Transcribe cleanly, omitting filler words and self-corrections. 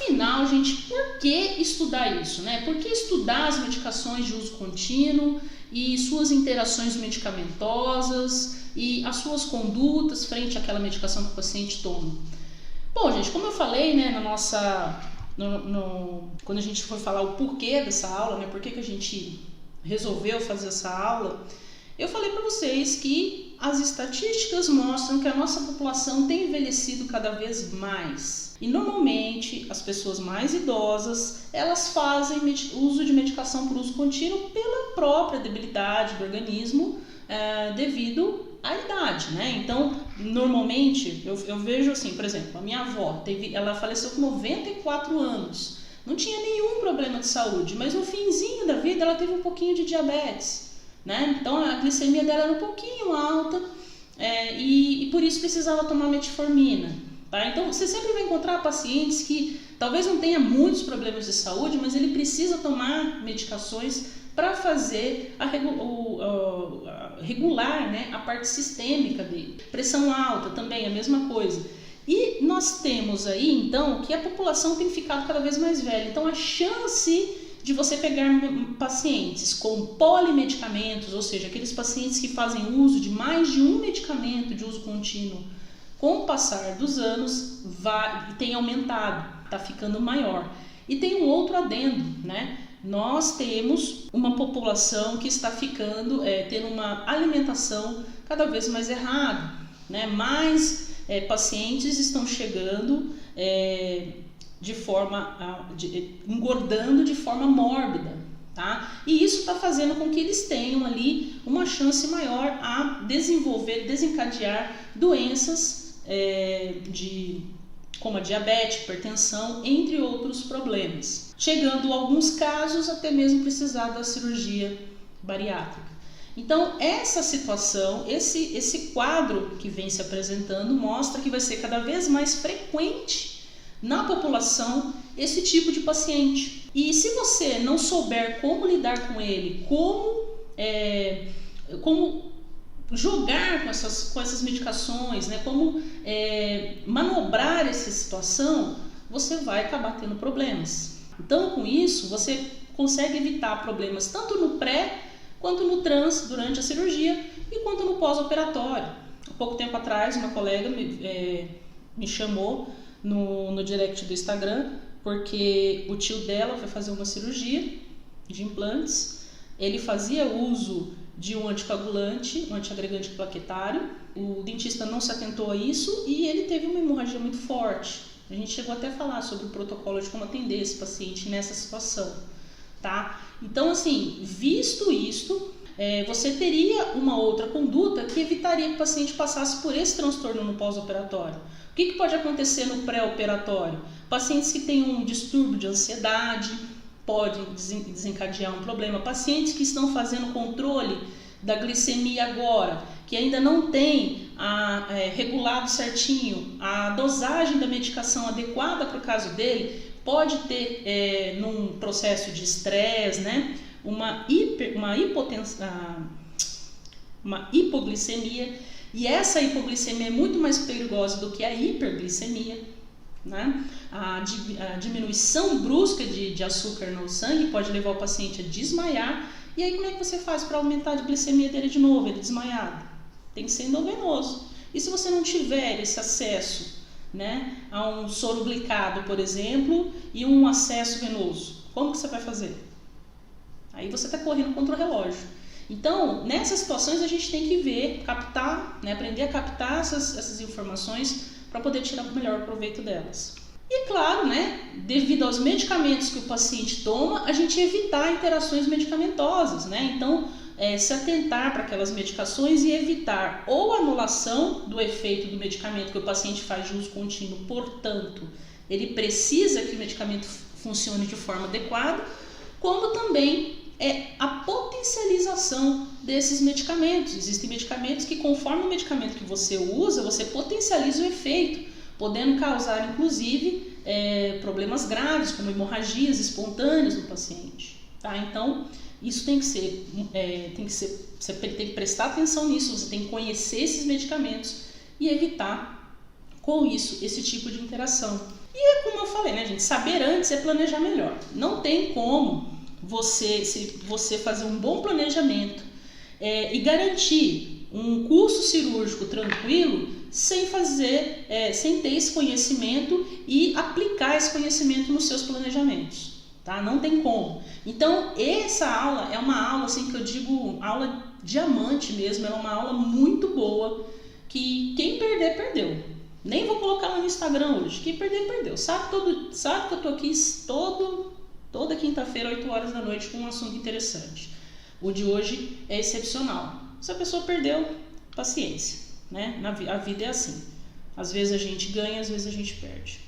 Afinal, gente, por que estudar isso, né? Por que estudar as medicações de uso contínuo e suas interações medicamentosas e as suas condutas frente àquela medicação que o paciente toma? Bom, gente, como eu falei, né, quando a gente foi falar o porquê dessa aula, né, por que a gente resolveu fazer essa aula, eu falei para vocês que as estatísticas mostram que a nossa população tem envelhecido cada vez mais. E normalmente as pessoas mais idosas, elas fazem uso de medicação por uso contínuo pela própria debilidade do organismo devido à idade, né? Então, normalmente, eu vejo assim, por exemplo, a minha avó, ela faleceu com 94 anos, não tinha nenhum problema de saúde, mas no finzinho da vida ela teve um pouquinho de diabetes, né? Então a glicemia dela era um pouquinho alta e por isso precisava tomar metformina, tá? Então você sempre vai encontrar pacientes que talvez não tenha muitos problemas de saúde, mas ele precisa tomar medicações para fazer regular, né, a parte sistêmica dele. Pressão alta também, a mesma coisa. E nós temos aí, então, que a população tem ficado cada vez mais velha. Então, a chance de você pegar pacientes com polimedicamentos, ou seja, aqueles pacientes que fazem uso de mais de um medicamento de uso contínuo, com o passar dos anos, tem aumentado, está ficando maior. E tem um outro adendo, né? Nós temos uma população que está ficando, tendo uma alimentação cada vez mais errada, né? Mais pacientes estão chegando engordando de forma mórbida, tá? E isso está fazendo com que eles tenham ali uma chance maior a desencadear doenças como a diabetes, hipertensão, entre outros problemas. Chegando a alguns casos até mesmo precisar da cirurgia bariátrica. Então essa situação, esse quadro que vem se apresentando mostra que vai ser cada vez mais frequente na população esse tipo de paciente. E se você não souber como lidar com ele, como jogar com essas medicações, né, como manobrar essa situação, você vai acabar tendo problemas. Então, com isso, você consegue evitar problemas tanto no pré quanto no trans, durante a cirurgia e quanto no pós-operatório. Há pouco tempo atrás, uma colega me chamou no direct do Instagram, porque o tio dela foi fazer uma cirurgia de implantes. Ele fazia uso de um anticoagulante, um antiagregante plaquetário. O dentista não se atentou a isso e ele teve uma hemorragia muito forte. A gente chegou até a falar sobre o protocolo de como atender esse paciente nessa situação, tá? Então, assim, visto isto, você teria uma outra conduta que evitaria que o paciente passasse por esse transtorno no pós-operatório. O que pode acontecer no pré-operatório? Pacientes que têm um distúrbio de ansiedade podem desencadear um problema. Pacientes que estão fazendo controle da glicemia agora, que ainda não tem regulado certinho a dosagem da medicação adequada para o caso dele, pode ter, num processo de estresse, né, uma hipoglicemia, e essa hipoglicemia é muito mais perigosa do que a hiperglicemia, né? A diminuição brusca de açúcar no sangue pode levar o paciente a desmaiar. E aí como é que você faz para aumentar a glicemia dele de novo, ele desmaiado? Tem que ser endovenoso. E se você não tiver esse acesso, né, a um soro glicado, por exemplo, e um acesso venoso, como que você vai fazer? Aí você está correndo contra o relógio. Então, nessas situações a gente tem que ver, captar, né, aprender a captar essas informações para poder tirar o melhor proveito delas. E claro, né, devido aos medicamentos que o paciente toma, a gente evitar interações medicamentosas, né? Então, se atentar para aquelas medicações e evitar ou anulação do efeito do medicamento que o paciente faz de uso contínuo, portanto, ele precisa que o medicamento funcione de forma adequada, como também a potencialização desses medicamentos. Existem medicamentos que, conforme o medicamento que você usa, você potencializa o efeito, podendo causar, inclusive, problemas graves, como hemorragias espontâneas no paciente. Tá? Então, isso você tem que prestar atenção nisso, você tem que conhecer esses medicamentos e evitar, com isso, esse tipo de interação. E como eu falei, falei, né, gente? Saber antes é planejar melhor. Não tem como se você fazer um bom planejamento e garantir um curso cirúrgico tranquilo sem ter esse conhecimento e aplicar esse conhecimento nos seus planejamentos, tá? Não tem como. Então, essa aula é uma aula, assim, que eu digo, aula diamante mesmo, é uma aula muito boa, que quem perder, perdeu. Nem vou colocar lá no Instagram hoje, quem perder, perdeu. Sabe que eu tô aqui toda quinta-feira, 8 horas da noite, com um assunto interessante. O de hoje é excepcional. Se a pessoa perdeu, paciência, né? A vida é assim. Às vezes a gente ganha, às vezes a gente perde.